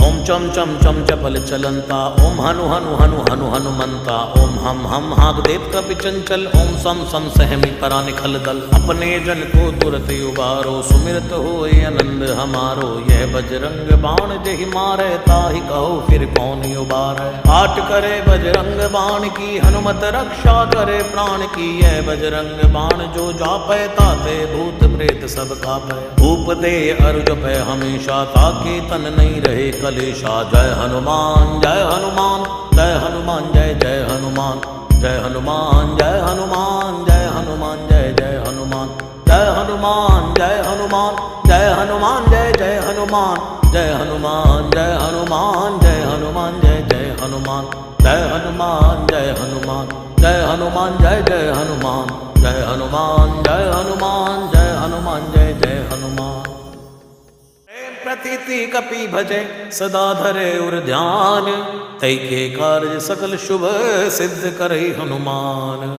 ओम चम चम चम चपल चलंता, ओम हनु हनु हनु हनु हनुमंता, ओम हम हाग देव कपि चंचल, ओम सम सम सहमी परा निखल दल। अपने जन को तुरत उबारो, सुमिरत होए आनंद हमारो। यह बजरंग बाण जहि मारे, ताहि कहो फिर कौन उबारे। पाठ करे बजरंग बाण की, हनुमत रक्षा करे प्राण की। यह बजरंग बाण जो जापै, ताते भूत प्रेत सब कापै। भूप दे अरु जपै हमेशा, ताके तन नहीं रहे कलेशा। जय हनुमान जय हनुमान, जय हनुमान जय जय हनुमान। जय हनुमान जय हनुमान, जय हनुमान जय जय हनुमान। जय हनुमान जय हनुमान, जय हनुमान जय जय हनुमान। जय हनुमान जय हनुमान, जय हनुमान जय जय हनुमान। जय हनुमान जय हनुमान, जय हनुमान जय जय हनुमान। जय हनुमान जय हनुमान, जय हनुमान जय जय हनुमान। प्रतीति कपि भजे सदा धरे उर ध्यान, तै के कार्य सकल शुभ सिद्ध करे हनुमान।